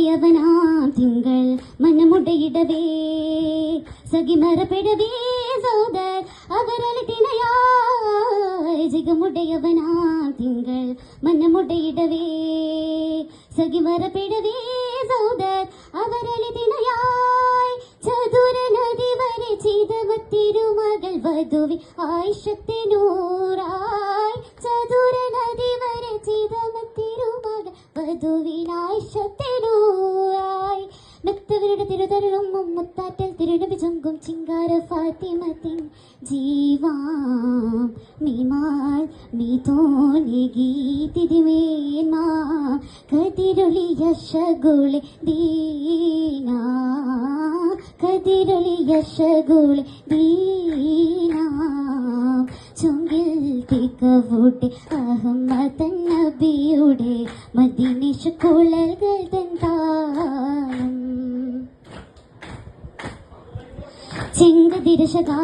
യവനാം തിങ്കൾ മനമുടയിടവേ സഖിമറപ്പെടവേ സോദർ അവരളിതിനയായി ജിഗമുടയവനാം തിങ്കൾ മനമുടയിടവേ സഖിമറപ്പെടവേ സോദർ അവരളിതിനയായി ചതുര നദി വരെ ചെയ്തവത്തിരുമകൾ വധുവി ആയിഷത്തിനൂറായി ചതുര നദി വരെ ചെയ്തവത്തിരുമകൾ വധുവിനായിഷത്തിനൂറായി മെത്തവരുടെ തിരുതരളും മുത്താറ്റൽ തിരുടവി ചങ്കും ചിങ്കാര ഫാത്തിമത്തിൻ ജീവാം മീമാൽ മീ തോനെ ഗീതിതിമേന്മാ കതിരൊളിയ ശകുളി ദീനാ കതിരൊളിയ ശകുളി ദീനാ ചുങ്കിൽ തിക്കവൂട്ടെ അഹമ്മദൻ നബിയുടെ മദീനേശ കുഴൽകൾ തൻ താളം ചെങ്കതിരശകാ